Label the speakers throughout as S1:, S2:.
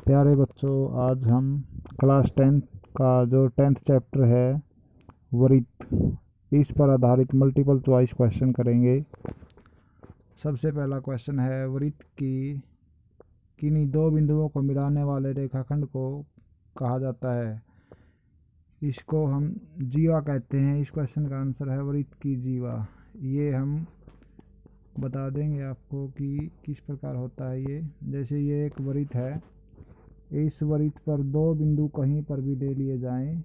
S1: प्यारे बच्चों, आज हम क्लास 10 का जो 10th चैप्टर है वृत्त, इस पर आधारित मल्टीपल चॉइस क्वेश्चन करेंगे। सबसे पहला क्वेश्चन है, वृत्त की किन्हीं दो बिंदुओं को मिलाने वाले रेखाखंड को कहा जाता है। इसको हम जीवा कहते हैं। इस क्वेश्चन का आंसर है वृत्त की जीवा। ये हम बता देंगे आपको कि किस प्रकार होता है ये। जैसे ये एक वृत्त है, इस वृत्त पर दो बिंदु कहीं पर भी ले लिए जाएं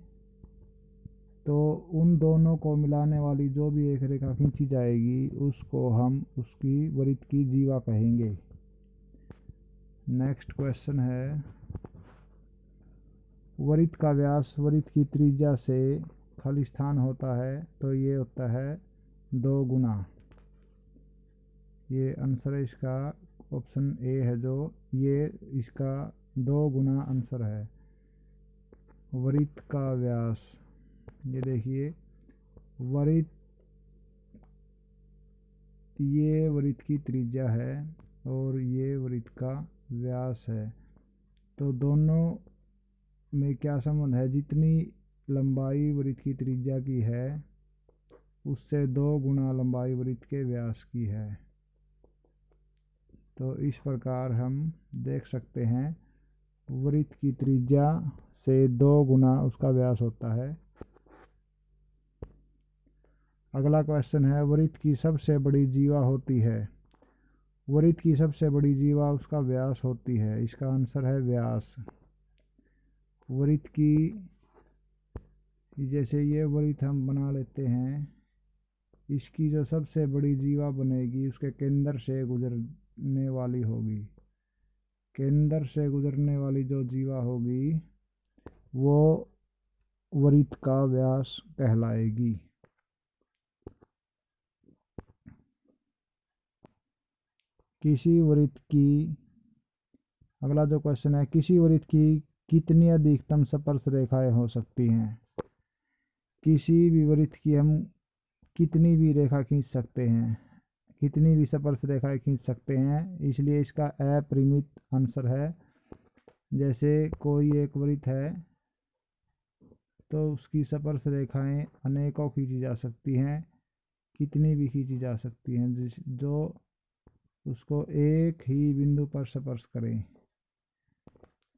S1: तो उन दोनों को मिलाने वाली जो भी एक रेखा खींची जाएगी उसको हम उसकी वृत्त की जीवा कहेंगे। नेक्स्ट क्वेश्चन है, वृत्त का व्यास वृत्त की त्रिज्या से खालिस्तान होता है तो ये होता है 2 गुना। ये आंसर है इसका, ऑप्शन ए है जो ये इसका 2 गुना आंसर है। वृत्त का व्यास, ये देखिए वृत्त, ये वृत्त की त्रिज्या है और ये वृत्त का व्यास है। तो दोनों में क्या संबंध है? जितनी लंबाई वृत्त की त्रिज्या की है उससे 2 गुना लंबाई वृत्त के व्यास की है। तो इस प्रकार हम देख सकते हैं वृत्त की त्रिज्या से 2 गुना उसका व्यास होता है। अगला क्वेश्चन है, वृत्त की सबसे बड़ी जीवा होती है। वृत्त की सबसे बड़ी जीवा उसका व्यास होती है। इसका आंसर है व्यास। वृत्त की, जैसे ये वृत्त हम बना लेते हैं, इसकी जो सबसे बड़ी जीवा बनेगी उसके केंद्र से गुजरने वाली होगी। केंद्र से गुजरने वाली जो जीवा होगी वो वृत्त का व्यास कहलाएगी। किसी वृत्त की, अगला जो क्वेश्चन है, किसी वृत्त की कितनी अधिकतम स्पर्श रेखाएं हो सकती हैं। किसी भी वृत्त की हम कितनी भी रेखा खींच सकते हैं, कितनी भी स्पर्श रेखाएं खींच सकते हैं, इसलिए इसका अपरिमित आंसर है। जैसे कोई एक वृत्त है तो उसकी स्पर्श रेखाएं अनेकों खींची जा सकती हैं, कितनी भी खींची जा सकती हैं जो उसको एक ही बिंदु पर स्पर्श करें।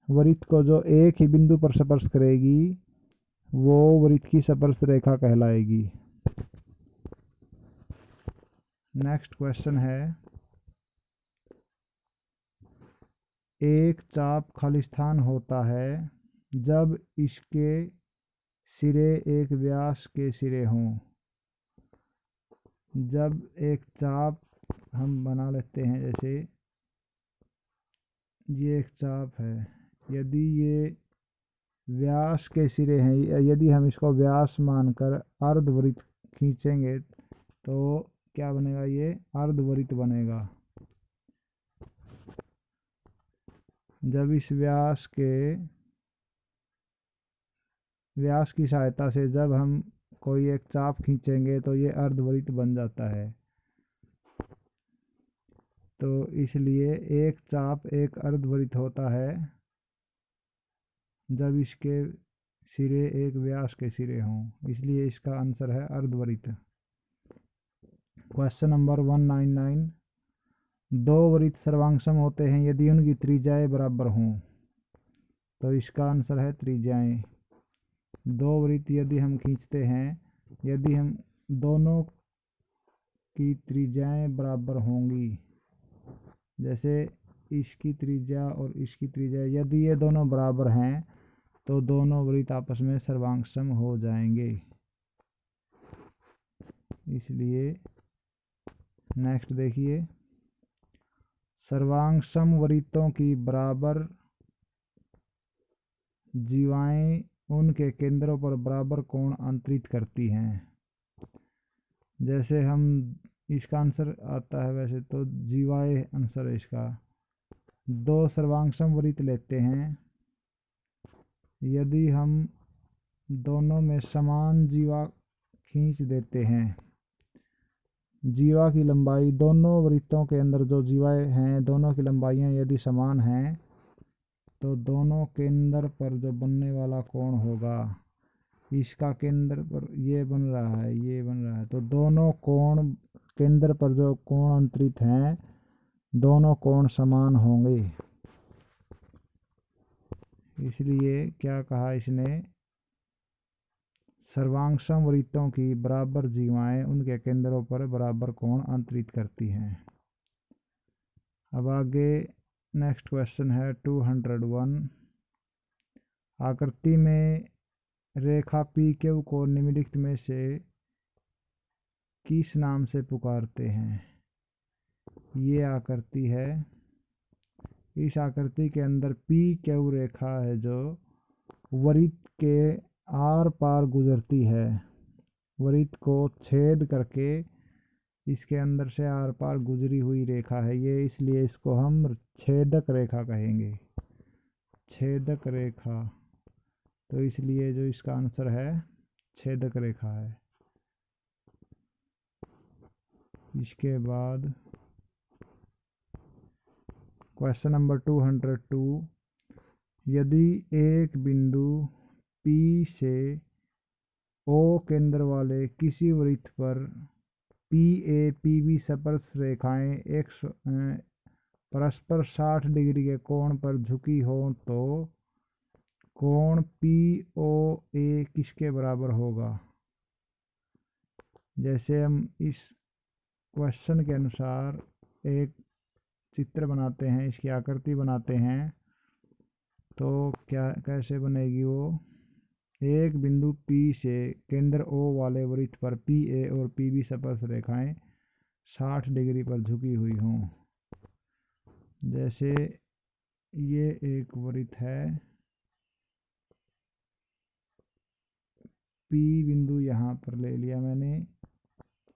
S1: वृत्त को जो एक ही बिंदु पर स्पर्श करेगी वो वृत्त की स्पर्श रेखा कहलाएगी। नेक्स्ट क्वेश्चन है, एक चाप खालिस्तान होता है जब इसके सिरे एक व्यास के सिरे हों। जब एक चाप हम बना लेते हैं, जैसे ये एक चाप है, यदि ये व्यास के सिरे हैं, यदि हम इसको व्यास मानकर अर्धवृत्त खींचेंगे तो क्या बनेगा? ये अर्धवृत्त बनेगा। जब इस व्यास की सहायता से जब हम कोई एक चाप खींचेंगे तो ये अर्धवृत्त बन जाता है। तो इसलिए एक चाप एक अर्धवृत्त होता है जब इसके सिरे एक व्यास के सिरे हों, इसलिए इसका आंसर है अर्धवृत्त। क्वेश्चन नंबर 199, दो वृत्त सर्वांगसम होते हैं यदि उनकी त्रिज्याएं बराबर हों। तो इसका आंसर है त्रिज्याएं। दो वृत्त यदि हम खींचते हैं, यदि हम दोनों की त्रिज्याएं बराबर होंगी, जैसे इसकी त्रिज्या और इसकी त्रिज्या, यदि ये दोनों बराबर हैं तो दोनों वृत्त आपस में सर्वांगसम हो जाएंगे। इसलिए नेक्स्ट देखिए, सर्वांगसम वृत्तों की बराबर जीवाएं उनके केंद्रों पर बराबर कोण अंतरित करती हैं। जैसे हम, इसका आंसर आता है, वैसे तो जीवाएं आंसर है इसका। दो सर्वांगसम वृत्त लेते हैं, यदि हम दोनों में समान जीवा खींच देते हैं, जीवा की लंबाई, दोनों वृत्तों के अंदर जो जीवाएं हैं दोनों की लंबाइयां यदि समान हैं तो दोनों केंद्र पर जो बनने वाला कोण होगा, इसका केंद्र पर ये बन रहा है, ये बन रहा है, तो दोनों कोण केंद्र पर जो कोण अंतरित हैं दोनों कोण समान होंगे। इसलिए क्या कहा इसने, सर्वांग समवृत्तों की बराबर जीवाएं उनके केंद्रों पर बराबर कोण अंतरित करती हैं। अब आगे नेक्स्ट क्वेश्चन है 201। आकृति में रेखा पी क्यू को निम्नलिखित में से किस नाम से पुकारते हैं। ये आकृति है, इस आकृति के अंदर पी क्यू रेखा है जो वृत्त के आर पार गुजरती है, वृत्त को छेद करके इसके अंदर से आर पार गुजरी हुई रेखा है ये, इसलिए इसको हम छेदक रेखा कहेंगे, छेदक रेखा। तो इसलिए जो इसका आंसर है छेदक रेखा है। इसके बाद क्वेश्चन नंबर 202। यदि एक बिंदु P से O केंद्र वाले किसी वृत्त पर PA PB स्पर्श रेखाएं परस्पर 60 डिग्री के कोण पर झुकी हो तो कोण POA किसके बराबर होगा। जैसे हम इस क्वेश्चन के अनुसार एक चित्र बनाते हैं, इसकी आकृति बनाते हैं, तो क्या कैसे बनेगी वो, एक बिंदु P से केंद्र O वाले वृत्त पर PA और PB स्पर्श रेखाएं 60 डिग्री पर झुकी हुई हों। जैसे ये एक वृत्त है, P बिंदु यहाँ पर ले लिया मैंने,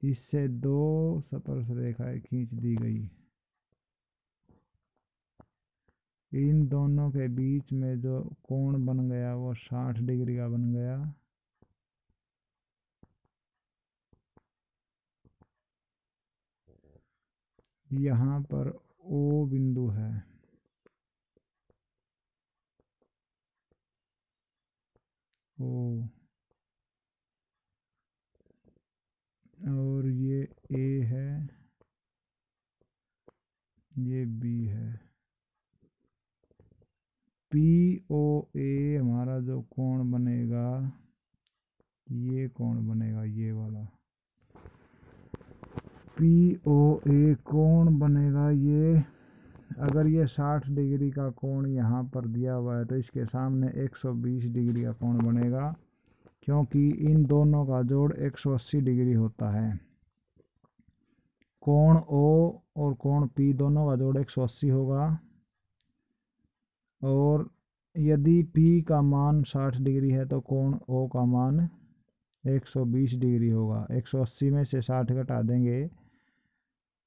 S1: इससे दो स्पर्श रेखाएं खींच दी गई, इन दोनों के बीच में जो कोण बन गया वो 60 डिग्री का बन गया। यहाँ पर O बिंदु है, O, और ये A है, ये B है। POA हमारा जो कोण बनेगा, ये कोण बनेगा, ये वाला POA कोण बनेगा ये। अगर ये 60 डिग्री का कोण यहाँ पर दिया हुआ है तो इसके सामने 120 डिग्री का कोण बनेगा, क्योंकि इन दोनों का जोड़ 180 डिग्री होता है। कोण O और कोण P दोनों का जोड़ 180 होगा, और यदि P का मान 60 डिग्री है तो कोण O का मान 120 डिग्री होगा। 180 में से 60 घटा देंगे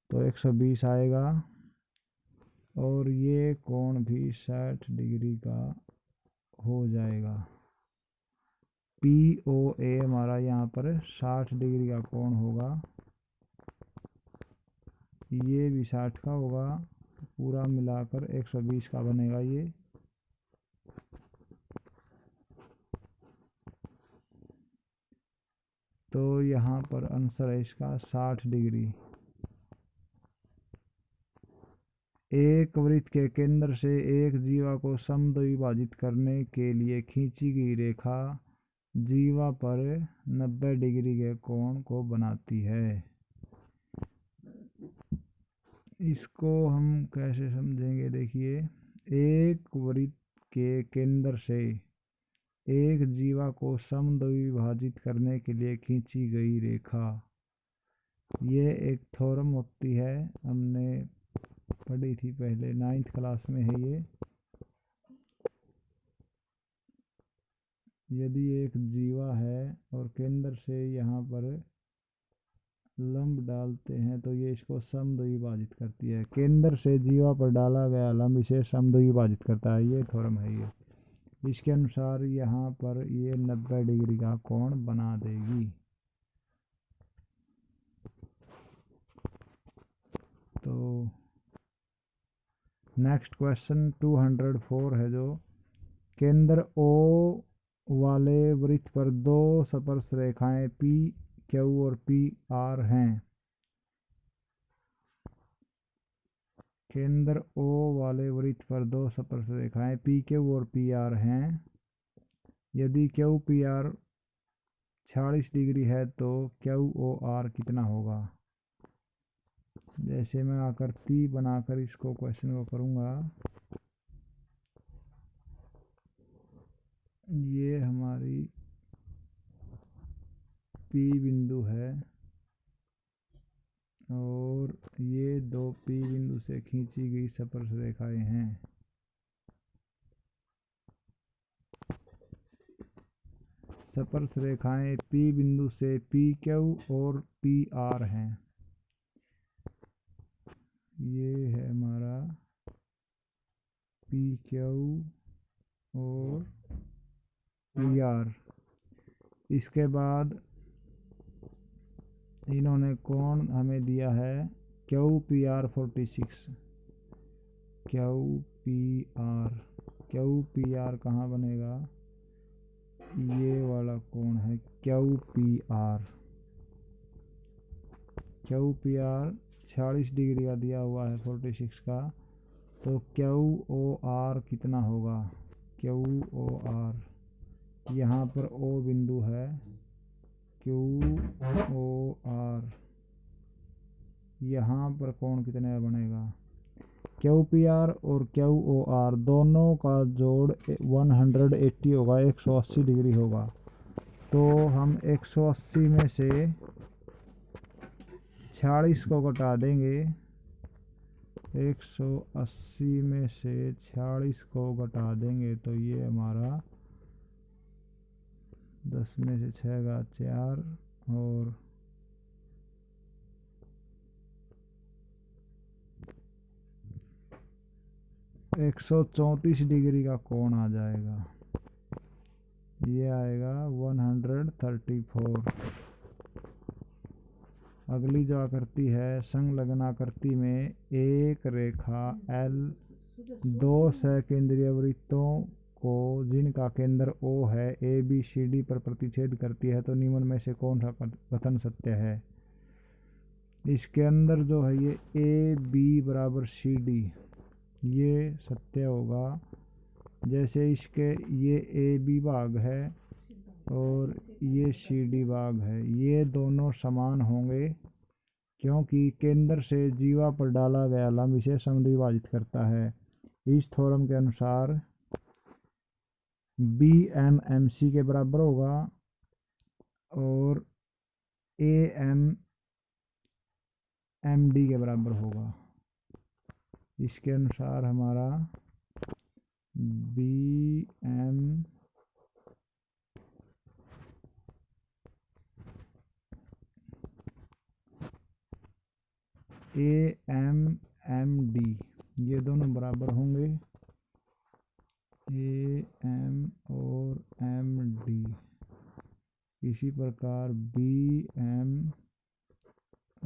S1: तो 120 आएगा, और ये कोण भी 60 डिग्री का हो जाएगा। POA हमारा यहाँ पर 60 डिग्री का कोण होगा, ये भी 60 का होगा, पूरा मिलाकर 120 का बनेगा ये। तो यहाँ पर आंसर है इसका 60 डिग्री। एक वृत्त के केंद्र से एक जीवा को समद्विभाजित करने के लिए खींची गई रेखा जीवा पर 90 डिग्री के कोण को बनाती है। इसको हम कैसे समझेंगे, देखिए, एक वृत्त के केंद्र से एक जीवा को समद्विभाजित करने के लिए खींची गई रेखा, ये एक थ्योरम होती है, हमने पढ़ी थी पहले 9th क्लास में है ये। यदि एक जीवा है और केंद्र से यहाँ पर लंब डालते हैं तो ये इसको समद्विभाजित करती है, केंद्र से जीवा पर डाला गया लंब इसे समद्विभाजित करता है, ये थ्योरम है ये। इसके अनुसार यहाँ पर ये 90 डिग्री का कोण बना देगी। तो नेक्स्ट क्वेश्चन 204 है जो केंद्र O वाले वृत्त पर दो स्पर्श रेखाएं P Q और P R हैं। केंद्र O वाले वृत्त पर दो स्पर्श रेखाएं P Q और P R हैं। यदि Q P R 46 डिग्री है तो Q O R कितना होगा। जैसे मैं आकृति बनाकर इसको क्वेश्चन को करूँगा, ये हमारी P बिंदु है और ये दो P बिंदु से खींची गई स्पर्श रेखाएं हैं। स्पर्श रेखाएं P बिंदु से PQ और PR हैं। ये है हमारा PQ और PR। इसके बाद इन्होंने कोण हमें दिया है QPR 46। QPR कहाँ बनेगा, ये वाला कोण है QPR। QPR 46 डिग्री का दिया हुआ है 46 का, तो QOR कितना होगा। QOR यहाँ पर O बिंदु है, QOR यहाँ पर कोण कितने का बनेगा। QPR और QOR दोनों का जोड़ 180 होगा, 180 डिग्री होगा। तो हम 180 में से 46 को घटा देंगे। 180 में से 46 को घटा देंगे तो ये हमारा 10 में से 6 का 4 और 134 डिग्री का कोण आ जाएगा। ये आएगा 134। अगली जो आकृति है, संलग्न आकृति में एक रेखा L दो सकेंद्रीय वृत्तों को जिनका केंद्र O है ABCD पर प्रतिच्छेद करती है, तो निम्न में से कौन सा कथन सत्य है। इसके अंदर जो है ये AB बराबर CD, ये सत्य होगा। जैसे इसके ये AB भाग है और ये CD भाग है, ये दोनों समान होंगे क्योंकि केंद्र से जीवा पर डाला गया लंब इसे समद्विभाजित करता है। इस थ्योरम के अनुसार BM MC के बराबर होगा और AM MD के बराबर होगा। इसके अनुसार हमारा BM AMMD ये दोनों बराबर होंगे। AM और MD। इसी प्रकार BM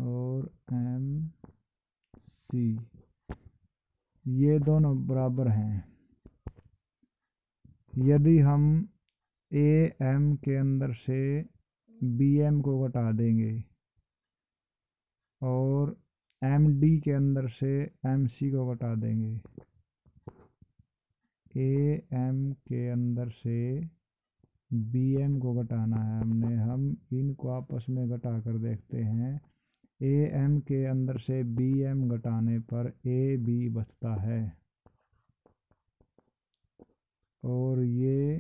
S1: और MC ये दोनों बराबर हैं। यदि हम AM के अंदर से BM को घटा देंगे और MD के अंदर से MC को घटा देंगे, AM के अंदर से BM को घटाना है हमने, हम इनको आपस में घटा कर देखते हैं। AM के अंदर से BM घटाने पर AB बचता है और ये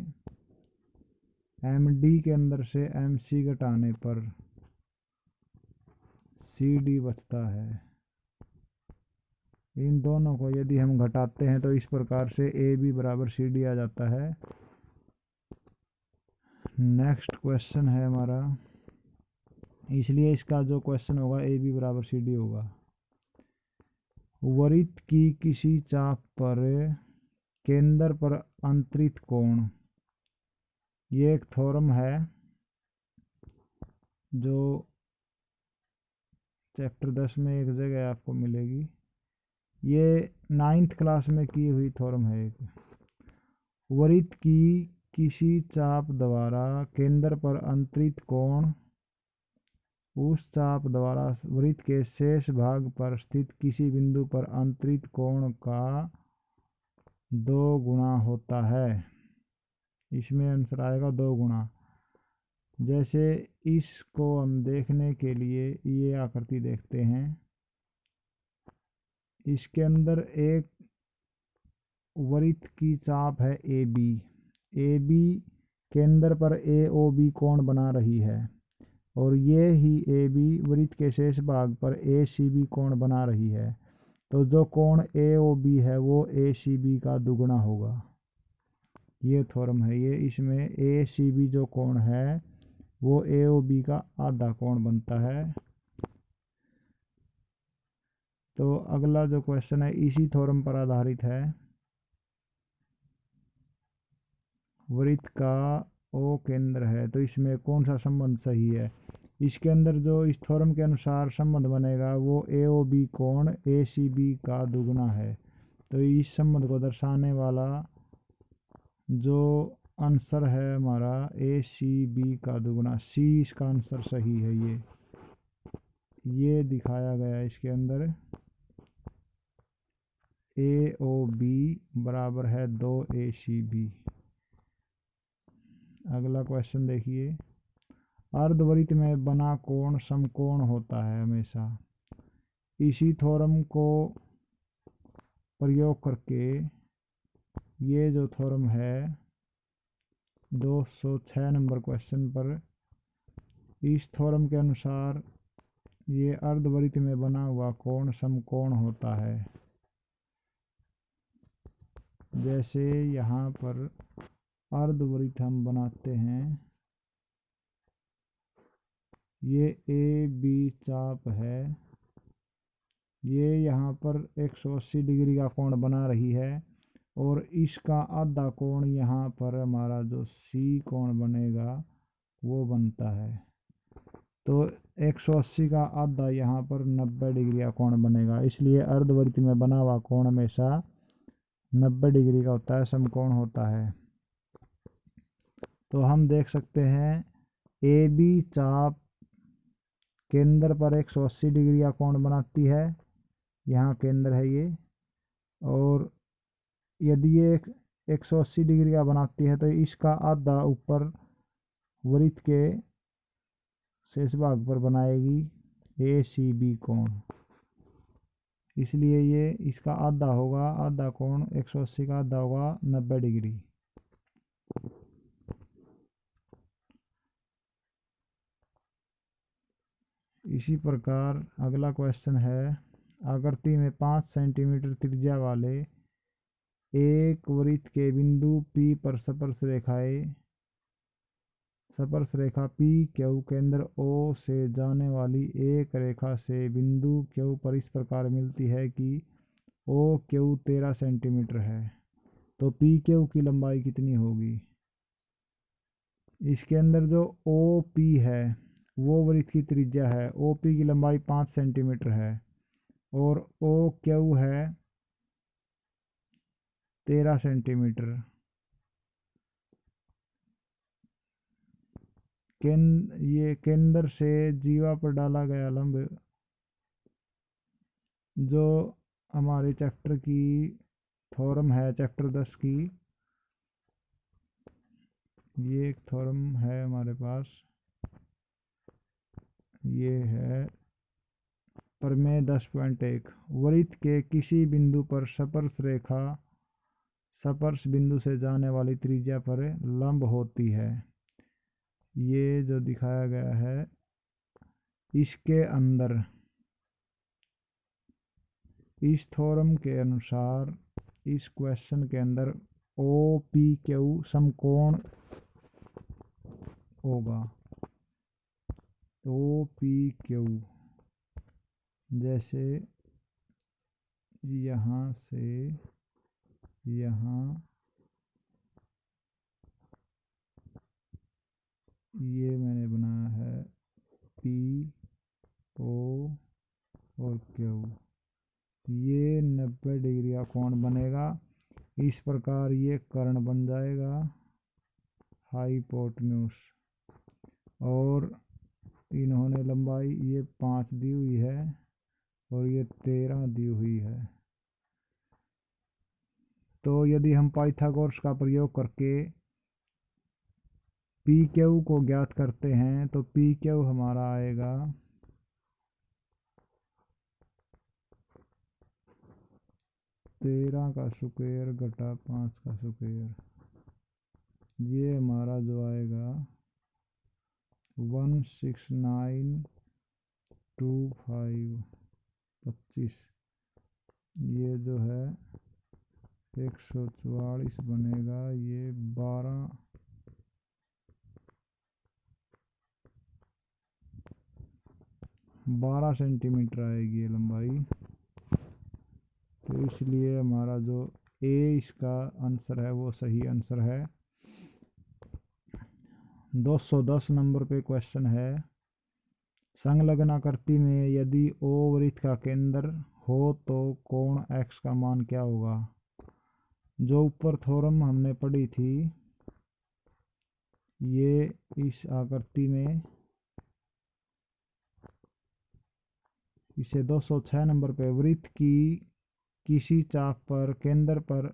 S1: MD के अंदर से MC घटाने पर CD बचता है। इन दोनों को यदि हम घटाते हैं तो इस प्रकार से AB बराबर CD आ जाता है। नेक्स्ट क्वेश्चन है हमारा, इसलिए इसका जो क्वेश्चन होगा AB बराबर CD होगा। वृत्त की किसी चाप पर केंद्र पर अंतरित कोण, ये एक थ्योरम है जो चैप्टर 10 में एक जगह आपको मिलेगी। ये 9th क्लास में की हुई थ्योरम है एक। वृत्त की किसी चाप द्वारा केंद्र पर अंतरित कोण उस चाप द्वारा वृत्त के शेष भाग पर स्थित किसी बिंदु पर अंतरित कोण का 2 गुना होता है। इसमें आंसर आएगा 2 गुना। जैसे इसको हम देखने के लिए ये आकृति देखते हैं। इसके अंदर एक वृत्त की चाप है AB। AB केंद्र पर AOB कोण बना रही है और ये ही AB वृत्त के शेष भाग पर ACB कोण बना रही है। तो जो कोण AOB है वो ACB का दुगुना होगा। ये थ्योरम है ये। इसमें ACB जो कोण है वो AOB का आधा कोण बनता है। तो अगला जो क्वेश्चन है इसी थ्योरम पर आधारित है। वृत्त का O केंद्र है तो इसमें कौन सा संबंध सही है। इसके अंदर जो इस थ्योरम के अनुसार संबंध बनेगा वो AOB कोण ACB का दुगुना है। तो इस संबंध को दर्शाने वाला जो आंसर है हमारा ACB का दुगुना, C इसका आंसर सही है। ये दिखाया गया है इसके अंदर। AOB बराबर है 2ACB। अगला क्वेश्चन देखिए। अर्धवृत्त में बना कोण समकोण होता है हमेशा। इसी थ्योरम को प्रयोग करके ये जो थ्योरम है 206 नंबर क्वेश्चन पर, इस थ्योरम के अनुसार ये अर्धवृत्त में बना हुआ कोण समकोण होता है। जैसे यहाँ पर अर्धवृत्त हम बनाते हैं। ये AB चाप है। ये यहाँ पर 180 डिग्री का कोण बना रही है और इसका आधा कोण यहाँ पर हमारा जो C कोण बनेगा वो बनता है। तो 180 का आधा यहाँ पर 90 डिग्री का कोण बनेगा। इसलिए अर्धवृत्त में बना हुआ कोण हमेशा 90 डिग्री का होता है, समकोण होता है। तो हम देख सकते हैं AB चाप केंद्र पर 180 डिग्री का कोण बनाती है। यहाँ केंद्र है ये। और यदि ये 180 डिग्री का बनाती है तो इसका आधा ऊपर वृत्त के शेष भाग पर बनाएगी ACB कोण। इसलिए ये इसका आधा होगा, आधा कोण 180 का आधा होगा 90 डिग्री। इसी प्रकार अगला क्वेश्चन है। आकृति में 5 सेंटीमीटर त्रिज्या वाले एक वृत्त के बिंदु P पर स्पर्श रेखा PQ केंद्र O से जाने वाली एक रेखा से बिंदु Q पर इस प्रकार मिलती है कि OQ 13 सेंटीमीटर है। तो PQ की लंबाई कितनी होगी। इसके अंदर जो OP है वो वृत्त की त्रिज्या है। OP की लंबाई 5 सेंटीमीटर है और OQ है 13 सेंटीमीटर। ये केंद्र से जीवा पर डाला गया लंब जो हमारे चैप्टर की थ्योरम है, चैप्टर 10 की। ये एक थ्योरम है हमारे पास। ये है प्रमेय 10.1। वृत्त के किसी बिंदु पर स्पर्श बिंदु से जाने वाली त्रिज्या पर लंब होती है। ये जो दिखाया गया है इसके अंदर इस थ्योरम के अनुसार इस क्वेश्चन के अंदर OPQ समकोण होगा। OPQ जैसे यहाँ से यहाँ ये मैंने बनाया है P O और Q। ये 90 डिग्री का कोण बनेगा। इस प्रकार ये कर्ण बन जाएगा हाइपोटेन्यूस। और इन्होंने लंबाई ये 5 दी हुई है और ये 13 दी हुई है। तो यदि हम पाइथागोरस का प्रयोग करके पी क्यू को ज्ञात करते हैं तो पी क्यू हमारा आएगा 13 का स्क्वायर घटा 5 का स्क्वायर। ये हमारा जो आएगा 16925। ये जो है 144 बनेगा। ये 12 सेंटीमीटर आएगी ये लंबाई। तो इसलिए हमारा जो ए इसका आंसर है वो सही आंसर है। 210 नंबर पे क्वेश्चन है, संलग्न आकृति में यदि ओ वृत्त का केंद्र हो तो कोण x का मान क्या होगा। जो ऊपर थ्योरम हमने पढ़ी थी, ये इस आकृति में इसे 206 नंबर पे वृत्त की किसी चाप पर केंद्र पर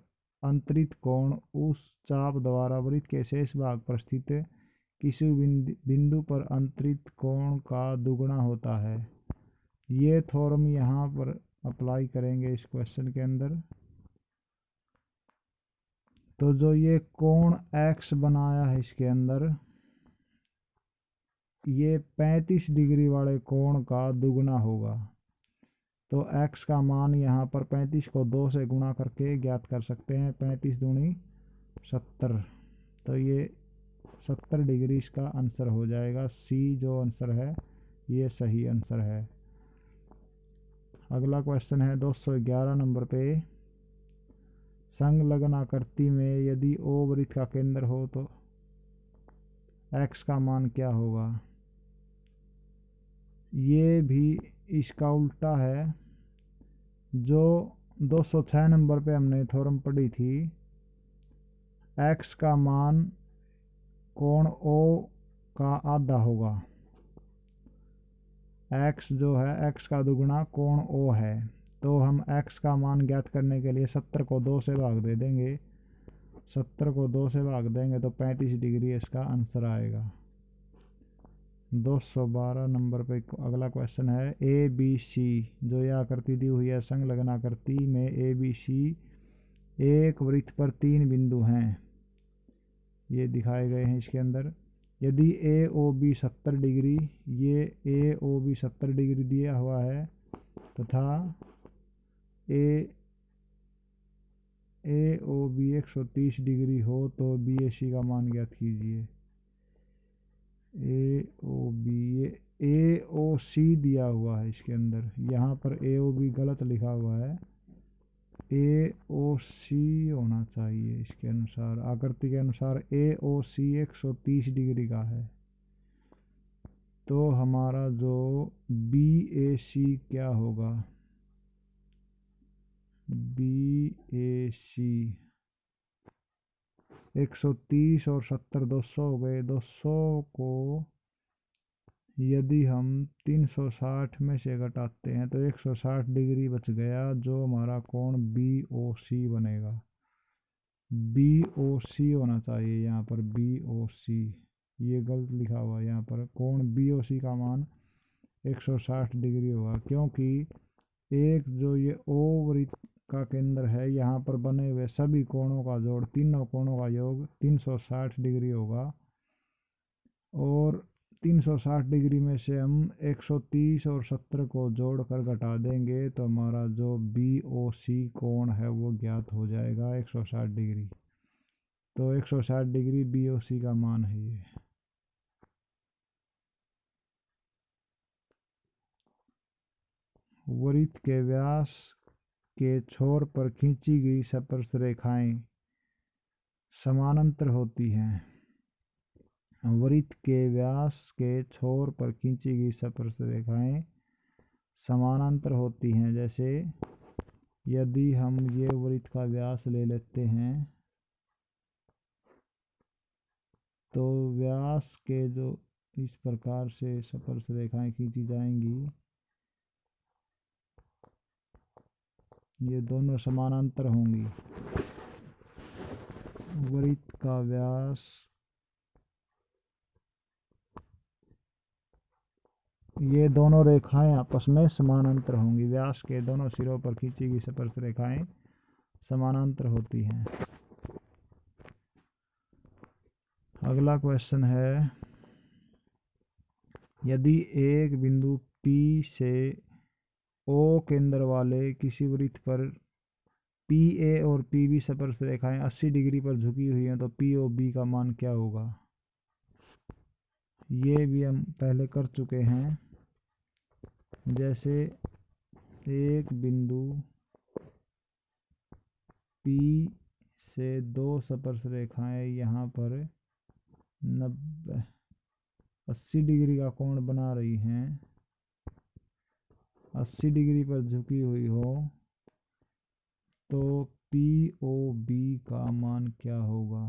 S1: अंतरित कोण उस चाप द्वारा वृत्त के शेष भाग पर स्थित किसी बिंदु पर अंतरित कोण का दुगुना होता है। ये थ्योरम यहाँ पर अप्लाई करेंगे इस क्वेश्चन के अंदर। तो जो ये कोण x बनाया है इसके अंदर, ये 35 डिग्री वाले कोण का दुगुना होगा। तो x का मान यहाँ पर 35 को 2 से गुणा करके ज्ञात कर सकते हैं। 35 दूनी 70। तो ये 70 डिग्री इसका आंसर हो जाएगा। सी जो आंसर है ये सही आंसर है। अगला क्वेश्चन है 211 नंबर पे, संलग्न आकृति में यदि ओ वृत्त का केंद्र हो तो x का मान क्या होगा। ये भी इसका उल्टा है। जो 206 नंबर पे हमने थ्योरम पढ़ी थी, x का मान कोण O का आधा होगा। x जो है x का दुगुना कोण O है। तो हम x का मान ज्ञात करने के लिए 70 को 2 से भाग दे देंगे। 70 को 2 से भाग देंगे तो 35 डिग्री इसका आंसर आएगा। 212 नंबर पे अगला क्वेश्चन है, ए बी सी जो यह आकृति दी हुई है, संलग्न आकृति में ए बी सी एक वृत्त पर 3 बिंदु हैं, ये दिखाए गए हैं इसके अंदर। यदि ए ओ बी 70 डिग्री, ये ए ओ बी 70 डिग्री दिया हुआ है तथा ए ओ बी 130 डिग्री हो तो बी ए सी का मान ज्ञात कीजिए। ए ओ सी दिया हुआ है इसके अंदर, यहाँ पर ए ओ बी गलत लिखा हुआ है, ए ओ सी होना चाहिए इसके अनुसार। आकृति के अनुसार ए ओ सी 130 डिग्री का है। तो हमारा जो बी ए सी क्या होगा, बी ए सी 130 और 70 200 हो गए। 200 को यदि हम 360 में से घटाते हैं तो 160 डिग्री बच गया, जो हमारा कोण बी ओ सी बनेगा। बी ओ सी होना चाहिए यहाँ पर, बी ओ सी, ये गलत लिखा हुआ है यहाँ पर। कोण बी ओ सी का मान 160 डिग्री होगा, क्योंकि एक जो ये ओ वृत्त का केंद्र है, यहाँ पर बने हुए सभी कोणों का जोड़, तीनों कोणों का योग 360 डिग्री होगा। और 360 डिग्री में से हम 130 और 70 को जोड़कर घटा देंगे तो हमारा जो बी ओ सी कोण है वो ज्ञात हो जाएगा 160 डिग्री। तो 160 डिग्री बी ओ सी का मान है ये। वृत्त के व्यास के छोर पर खींची गई स्पर्श रेखाएं समानांतर होती हैं। वृत्त के व्यास के छोर पर खींची गई स्पर्श रेखाएं समानांतर होती हैं। जैसे यदि हम ये वृत्त का व्यास ले लेते हैं तो व्यास के जो इस प्रकार से स्पर्श रेखाएं खींची जाएंगी, ये दोनों समानांतर होंगी। वृत्त का व्यास, ये दोनों रेखाएं आपस में समानांतर होंगी। व्यास के दोनों सिरों पर खींची गई स्पर्श रेखाएं समानांतर होती हैं। अगला क्वेश्चन है, यदि एक बिंदु P से O केंद्र वाले किसी वृत्त पर PA और PB स्पर्श रेखाएं 80 डिग्री पर झुकी हुई हैं तो POB का मान क्या होगा? ये भी हम पहले कर चुके हैं। जैसे एक बिंदु P से दो स्पर्श रेखाएं यहाँ पर 80 डिग्री का कोण बना रही हैं, 80 डिग्री पर झुकी हुई हो, तो POB का मान क्या होगा?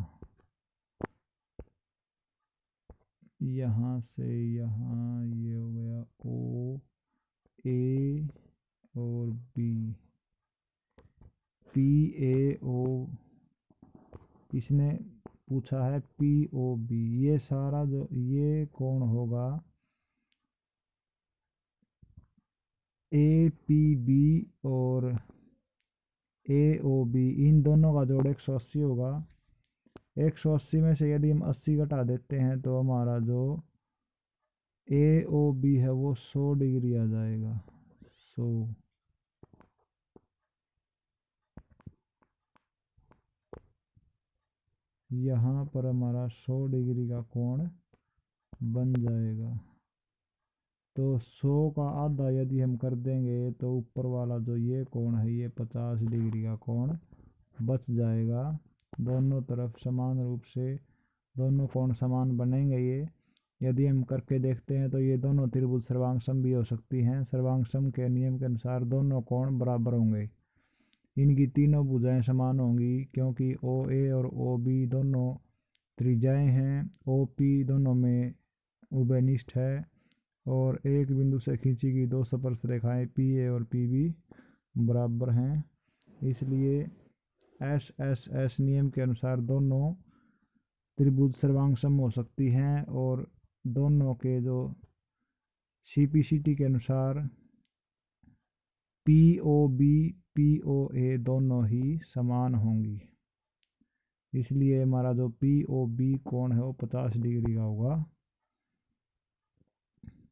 S1: यहाँ से यहाँ ये हो गया O, A और B, PAO, इसने पूछा है POB। ये सारा जो ये कोण होगा APB और AOB, इन दोनों का जोड़ 180 होगा। 180 में से यदि हम 80 घटा देते हैं तो हमारा जो AOB है वो 100 डिग्री आ जाएगा। 100, यहाँ पर हमारा 100 डिग्री का कोण बन जाएगा। तो 100 का आधा यदि हम कर देंगे तो ऊपर वाला जो ये कोण है ये 50 डिग्री का कोण बच जाएगा। दोनों तरफ समान रूप से दोनों कोण समान बनेंगे। ये यदि हम करके देखते हैं तो ये दोनों त्रिभुज सर्वांगसम भी हो सकती हैं। सर्वांगसम के नियम के अनुसार दोनों कोण बराबर होंगे। इनकी तीनों भुजाएं समान होंगी क्योंकि OA और OB दोनों त्रिज्याएं हैं। OP दोनों में उभयनिष्ठ है और एक बिंदु से खींची गई दो स्पर्श रेखाएं PA और PB बराबर हैं। इसलिए SSS नियम के अनुसार दोनों त्रिभुज सर्वांगसम हो सकती हैं और दोनों के जो CPCT के अनुसार POB POA दोनों ही समान होंगी। इसलिए हमारा जो POB कोण है वो 50 डिग्री का होगा।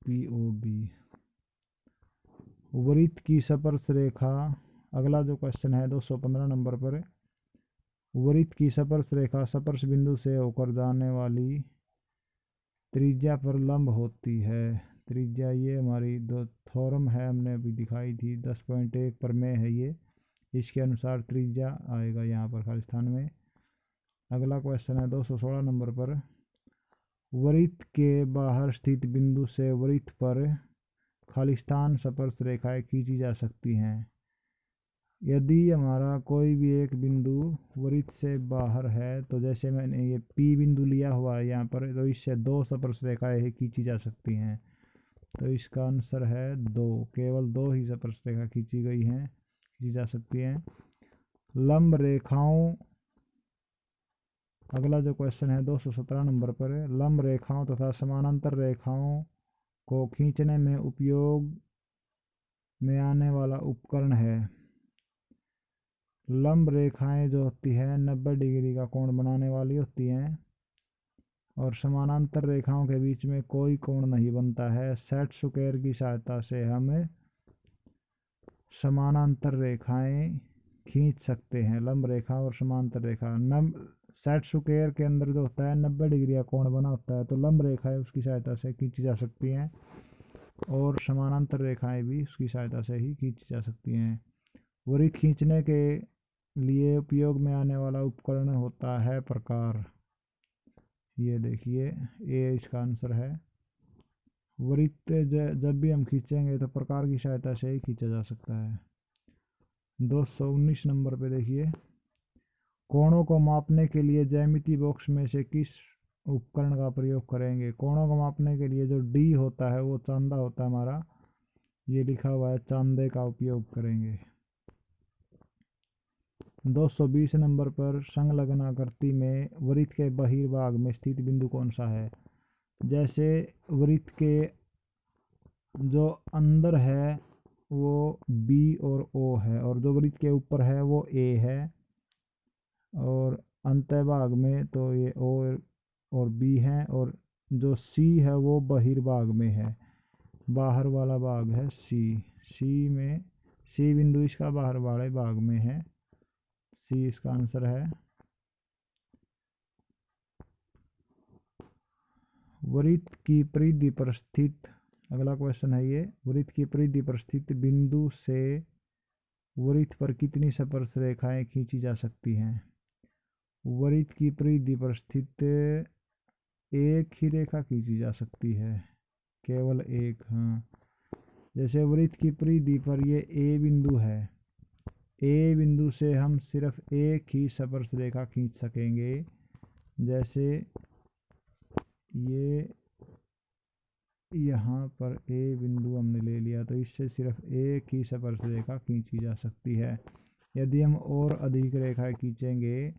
S1: POB वृत्त की स्पर्श रेखा, अगला जो क्वेश्चन है 215 नंबर पर, वृत्त की स्पर्श रेखा स्पर्श बिंदु से होकर जाने वाली त्रिज्या पर लंब होती है। त्रिज्या ये हमारी दो थ्योरम है, हमने अभी दिखाई थी, 10.1 प्रमेय है ये, इसके अनुसार त्रिज्या आएगा यहाँ पर खाली स्थान में। अगला क्वेश्चन है 216 नंबर पर, वृत्त के बाहर स्थित बिंदु से वृत्त पर खालिस्तान स्पर्श रेखाएं खींची जा सकती हैं। यदि हमारा कोई भी एक बिंदु वृत्त से बाहर है, तो जैसे मैंने ये P बिंदु लिया हुआ है यहाँ पर, तो इससे दो स्पर्श रेखाएं खींची जा सकती हैं। तो इसका आंसर है 2, केवल 2 ही स्पर्श रेखा खींची गई हैं, खींची जा सकती हैं। लंब रेखाओं, अगला जो क्वेश्चन है 217 नंबर पर, लंब रेखाओं तथा समानांतर रेखाओं को खींचने में उपयोग में आने वाला उपकरण है। लंब रेखाएं जो होती है 90 डिग्री का कोण बनाने वाली होती हैं और समानांतर रेखाओं के बीच में कोई कोण नहीं बनता है। सेट स्क्वायर की सहायता से हम समानांतर रेखाएं खींच सकते हैं। लंब रेखा और समांतर रेखा, सेट स्क्वायर के अंदर जो होता है 90 डिग्री का कोण बना होता है, तो लंब रेखाएं उसकी सहायता से खींची जा सकती हैं और समानांतर रेखाएं भी उसकी सहायता से ही खींची जा सकती हैं। वृत्त खींचने के लिए उपयोग में आने वाला उपकरण होता है प्रकार, ये देखिए ये इसका आंसर है। वृत्त जब भी हम खींचेंगे तो प्रकार की सहायता से ही खींचा जा सकता है। 219 नंबर पे देखिए, कोणों को मापने के लिए ज्यामिति बॉक्स में से किस उपकरण का प्रयोग करेंगे। कोणों को मापने के लिए जो डी होता है वो चांदा होता है हमारा, ये लिखा हुआ है, चांदे का उपयोग करेंगे। 220 नंबर पर संलग्न आकृति में वृत्त के बहिर्भाग में स्थित बिंदु कौन सा है। जैसे वृत्त के जो अंदर है वो बी और ओ है, और जो वृत्त के ऊपर है वो ए है, और अंतभाग में तो ये ओ और बी है, और जो सी है वो बहिर्भाग में है, बाहर वाला भाग है सी। सी बिंदु इसका बाहर वाले भाग में है, सी इसका आंसर है। वृत्त की परिधि पर स्थित, अगला क्वेश्चन है ये, वृत्त की परिधि पर स्थित बिंदु से वृत्त पर कितनी स्पर्श रेखाएं खींची जा सकती हैं। वृत्त की परिधि पर स्थित एक ही रेखा खींची जा सकती है, केवल एक। हाँ, जैसे वृत्त की परिधि पर ये ए बिंदु है, ए बिंदु से हम सिर्फ एक ही स्पर्श रेखा खींच सकेंगे। जैसे ये यहाँ पर ए बिंदु हमने ले लिया, तो इससे सिर्फ एक ही स्पर्श रेखा खींची जा सकती है। यदि हम और अधिक रेखाएं खींचेंगे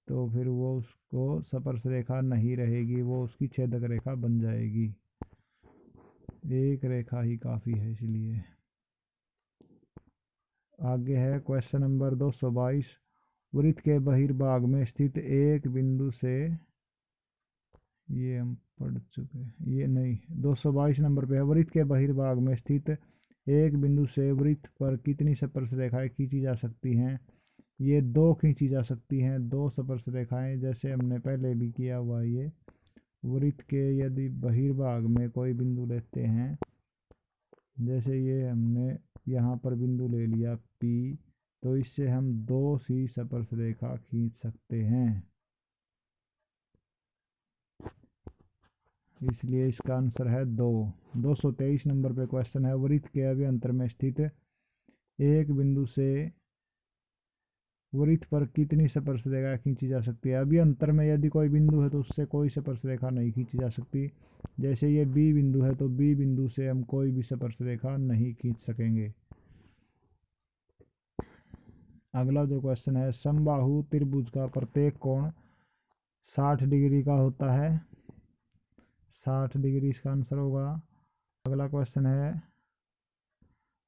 S1: तो फिर वो उसको स्पर्श रेखा नहीं रहेगी, वो उसकी छेदक रेखा बन जाएगी। एक रेखा ही काफ़ी है इसलिए। आगे है क्वेश्चन नंबर 222, वृत्त के बहिर्भाग में स्थित एक बिंदु से, ये हम पढ़ चुके हैं, ये नहीं, 222 नंबर पे है, वृत्त के बहिर्भाग में स्थित एक बिंदु से वृत्त पर कितनी स्पर्श रेखाएं खींची जा सकती हैं। ये दो खींची जा सकती हैं, दो स्पर्श रेखाएं, जैसे हमने पहले भी किया हुआ। ये वृत्त के यदि बहिर्भाग में कोई बिंदु लेते हैं, जैसे ये हमने यहाँ पर बिंदु ले लिया P, तो इससे हम दो सी स्पर्श रेखा खींच सकते हैं, इसलिए इसका आंसर है 2। 223 नंबर पे क्वेश्चन है, वृत्त के अभ्यंतर में स्थित एक बिंदु से वृत्त पर कितनी स्पर्श रेखा खींची जा सकती है। अभ्यंतर में यदि कोई बिंदु है तो उससे कोई स्पर्श रेखा नहीं खींची जा सकती। जैसे ये बी बिंदु है, तो बी बिंदु से हम कोई भी स्पर्श रेखा नहीं खींच सकेंगे। अगला जो क्वेश्चन है, समबाहु त्रिभुज का प्रत्येक कोण 60 डिग्री का होता है। 60 डिग्री इसका आंसर होगा। अगला क्वेश्चन है,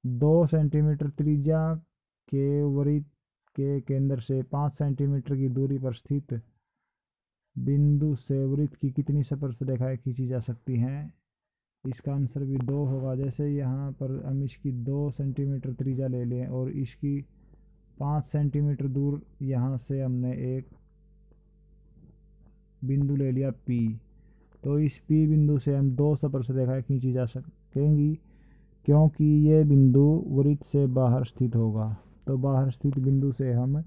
S1: 2 सेंटीमीटर त्रिज्या के वृत्त के केंद्र से 5 सेंटीमीटर की दूरी पर स्थित बिंदु से वृत्त की कितनी स्पर्श रेखाएं खींची जा सकती हैं। इसका आंसर भी 2 होगा। जैसे यहाँ पर हम इसकी 2 सेंटीमीटर त्रिज्या ले लें और इसकी 5 सेंटीमीटर दूर यहाँ से हमने एक बिंदु ले लिया P, तो इस P बिंदु से हम 2 स्पर्श रेखाएं खींची जा सकेंगी, क्योंकि ये बिंदु वृत्त से बाहर स्थित होगा। तो बाहर स्थित बिंदु से हम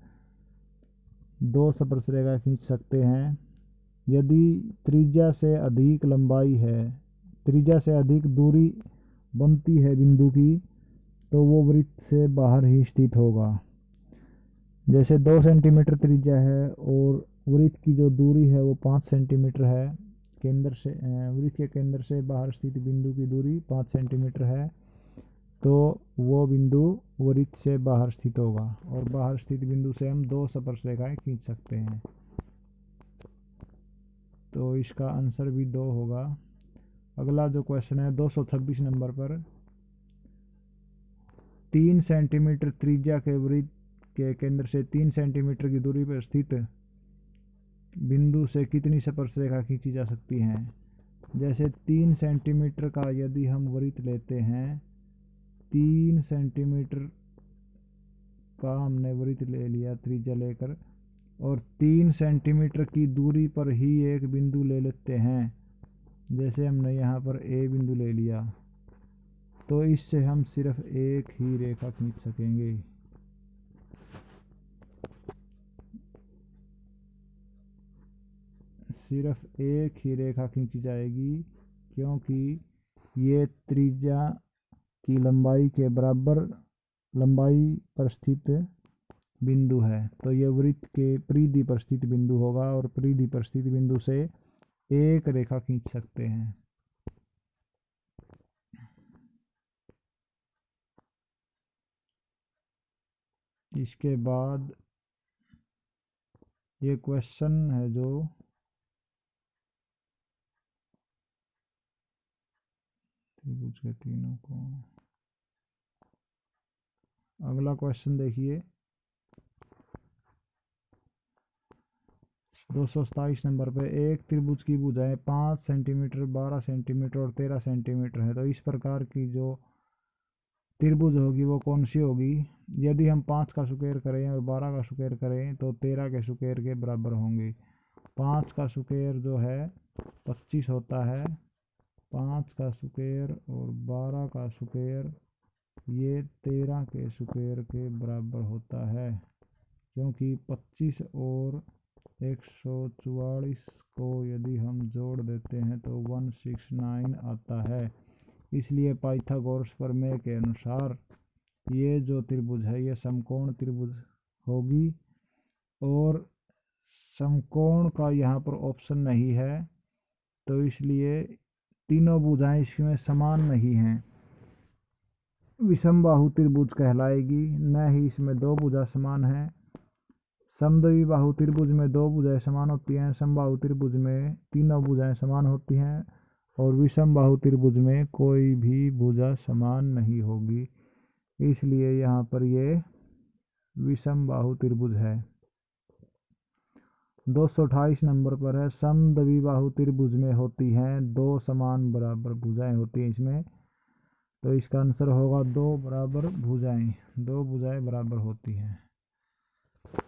S1: 2 स्पर्श रेखा खींच सकते हैं। यदि त्रिज्या से अधिक लंबाई है, त्रिज्या से अधिक दूरी बनती है बिंदु की, तो वो वृत्त से बाहर ही स्थित होगा। जैसे 2 सेंटीमीटर त्रिज्या है और वृत्त की जो दूरी है वो 5 सेंटीमीटर है, केंद्र से वृत्त के केंद्र से बाहर स्थित बिंदु की दूरी 5 सेंटीमीटर है, तो वो बिंदु वृत्त से बाहर स्थित होगा, और बाहर स्थित बिंदु से हम 2 स्पर्श रेखाएं खींच सकते हैं। तो इसका आंसर भी 2 होगा। अगला जो क्वेश्चन है 226 नंबर पर, 3 सेंटीमीटर त्रिज्या के वृत्त के केंद्र से 3 सेंटीमीटर की दूरी पर स्थित बिंदु से कितनी स्पर्श रेखा खींची जा सकती हैं। जैसे 3 सेंटीमीटर का यदि हम वृत्त लेते हैं, 3 सेंटीमीटर का हमने वृत्त ले लिया त्रिज्या लेकर, और 3 सेंटीमीटर की दूरी पर ही एक बिंदु ले लेते हैं, जैसे हमने यहाँ पर ए बिंदु ले लिया, तो इससे हम सिर्फ एक ही रेखा खींच सकेंगे। सिर्फ एक ही रेखा खींची जाएगी, क्योंकि ये त्रिज्या की लंबाई के बराबर लंबाई पर स्थित बिंदु है। तो ये वृत्त के परिधि पर स्थित बिंदु होगा और परिधि पर स्थित बिंदु से एक रेखा खींच सकते हैं। इसके बाद ये क्वेश्चन है जो त्रिभुज के तीनों को, अगला क्वेश्चन देखिए 227 नंबर पे। एक त्रिभुज की भुजाएं 5 सेंटीमीटर, 12 सेंटीमीटर और 13 सेंटीमीटर है। तो इस प्रकार की जो त्रिभुज होगी वो कौन सी होगी? यदि हम 5 का स्क्वायर करें और 12 का स्क्वायर करें तो 13 के स्क्वायर के बराबर होंगे। 5 का स्क्वायर जो है 25 होता है, 5 का स्क्वायर और 12 का स्क्वायर ये 13 के स्क्वायर के बराबर होता है, क्योंकि 25 और 144 को यदि हम जोड़ देते हैं तो 169 आता है। इसलिए पाइथागोरस प्रमेय के अनुसार ये जो त्रिभुज है ये समकोण त्रिभुज होगी। और समकोण का यहाँ पर ऑप्शन नहीं है, तो इसलिए तीनों भुजाएं इसमें समान नहीं हैं, विषमबाहु त्रिभुज कहलाएगी। न ही इसमें दो भुजा समान है। समद्विबाहु त्रिभुज में दो भुजाएं समान होती हैं, समबाहु त्रिभुज में तीनों भुजाएं समान होती हैं और विषमबाहु त्रिभुज में कोई भी भुजा समान नहीं होगी। इसलिए यहाँ पर ये विषमबाहु त्रिभुज है। 228 नंबर पर है। समद्विबाहु त्रिभुज में होती हैं दो समान बराबर भुजाएं होती हैं इसमें। तो इसका आंसर होगा दो बराबर भुजाएं, दो भुजाएं बराबर होती हैं।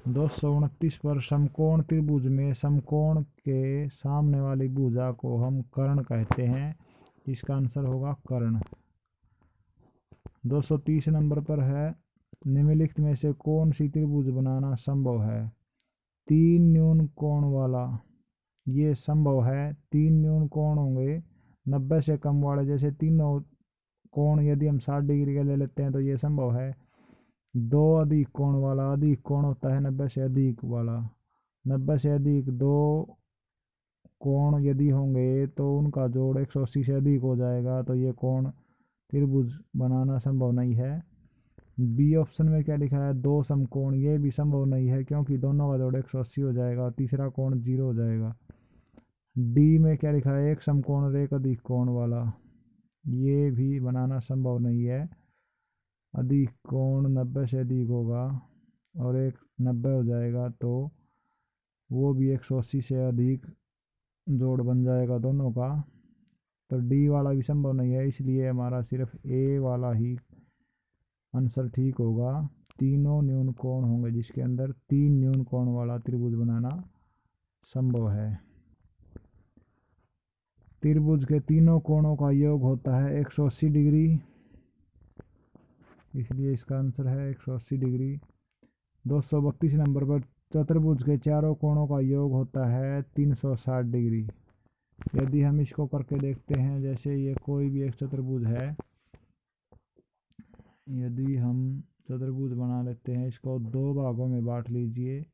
S1: 229 पर समकोण त्रिभुज में समकोण के सामने वाली भुजा को हम कर्ण कहते हैं। इसका आंसर होगा कर्ण। 230 नंबर पर है। निम्नलिखित में से कौन सी त्रिभुज बनाना संभव है? तीन न्यून कोण वाला, ये संभव है। तीन न्यून कोण होंगे 90 से कम वाले, जैसे तीनों कोण यदि हम 60 डिग्री के ले लेते हैं तो ये संभव है। दो अधिक कोण वाला, अधिक कोण होता है 90 से अधिक वाला, 90 से अधिक दो कोण यदि होंगे तो उनका जोड़ 180 से अधिक हो जाएगा। तो ये कोण त्रिभुज बनाना संभव नहीं है। बी ऑप्शन में क्या लिखा है? दो समकोण, ये भी संभव नहीं है क्योंकि दोनों का जोड़ 180 हो जाएगा और तीसरा कोण 0 हो जाएगा। डी में क्या लिखा है? एक समकोण और एक अधिक कोण वाला, ये भी बनाना संभव नहीं है। अधिक कोण 90 से अधिक होगा और एक 90 हो जाएगा तो वो भी 180 से अधिक जोड़ बन जाएगा दोनों का। तो डी वाला भी संभव नहीं है, इसलिए हमारा सिर्फ ए वाला ही आंसर ठीक होगा। तीनों न्यून कोण होंगे जिसके अंदर तीन न्यून कोण वाला त्रिभुज बनाना संभव है। त्रिभुज के तीनों कोणों का योग होता है 180 डिग्री, इसलिए इसका आंसर है 180 डिग्री। 232 नंबर पर चतुर्भुज के चारों कोणों का योग होता है 360 डिग्री। यदि हम इसको करके देखते हैं, जैसे ये कोई भी एक चतुर्भुज है, यदि हम चतुर्भुज बना लेते हैं, इसको दो भागों में बांट लीजिए।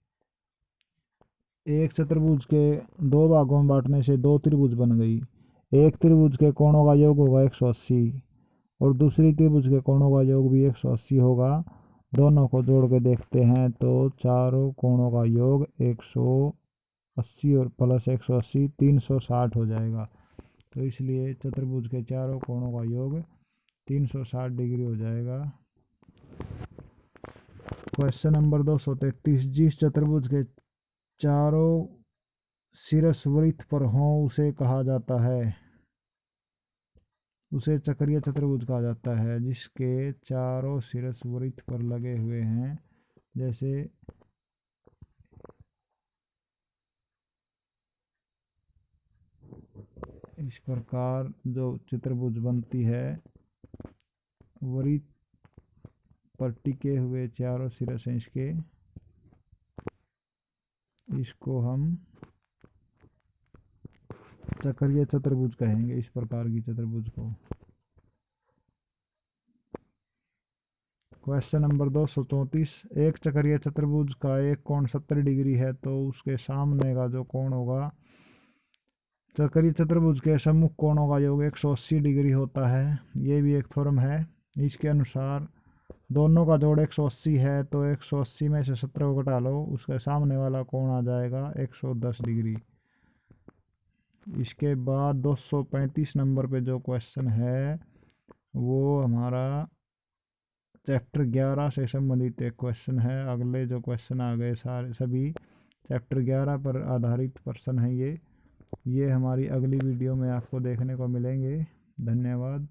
S1: एक चतुर्भुज के दो भागों में बांटने से दो त्रिभुज बन गई। एक त्रिभुज के कोणों का योग होगा 180 और दूसरी त्रिभुज के कोणों का योग भी 180 होगा। दोनों को जोड़ के देखते हैं तो चारों कोणों का योग 180 और प्लस 180 360 हो जाएगा। तो इसलिए चतुर्भुज के चारों कोणों का योग 360 डिग्री हो जाएगा। Question number 233। जिस चतुर्भुज के चारों शीर्ष वृत्त पर हों उसे कहा जाता है, उसे चक्रीय चतुर्भुज कहा जाता है। जिसके चारों शीर्ष वृत्त पर लगे हुए हैं, जैसे इस प्रकार जो चतुर्भुज बनती है, वृत्त पर टिके हुए चारों शीर्ष हैं इसके, इसको हम चक्रीय चतुर्भुज कहेंगे। इस प्रकार की चतुर्भुज को क्वेश्चन नंबर 234, एक चक्रीय चतुर्भुज का एक कोण 70 डिग्री है तो उसके सामने का जो कोण होगा, चक्रीय चतुर्भुज के सम्मुख कोणों का योग 180 डिग्री होता है। ये भी एक थ्योरम है। इसके अनुसार दोनों का जोड़ 180 है तो 180 में से 70 को घटा लो, उसके सामने वाला कोण आ जाएगा 110 डिग्री। इसके बाद 235 नंबर पे जो क्वेश्चन है वो हमारा चैप्टर 11 से संबंधित एक क्वेश्चन है। अगले जो क्वेश्चन आ गए सारे सभी चैप्टर 11 पर आधारित प्रश्न है। ये हमारी अगली वीडियो में आपको देखने को मिलेंगे। धन्यवाद।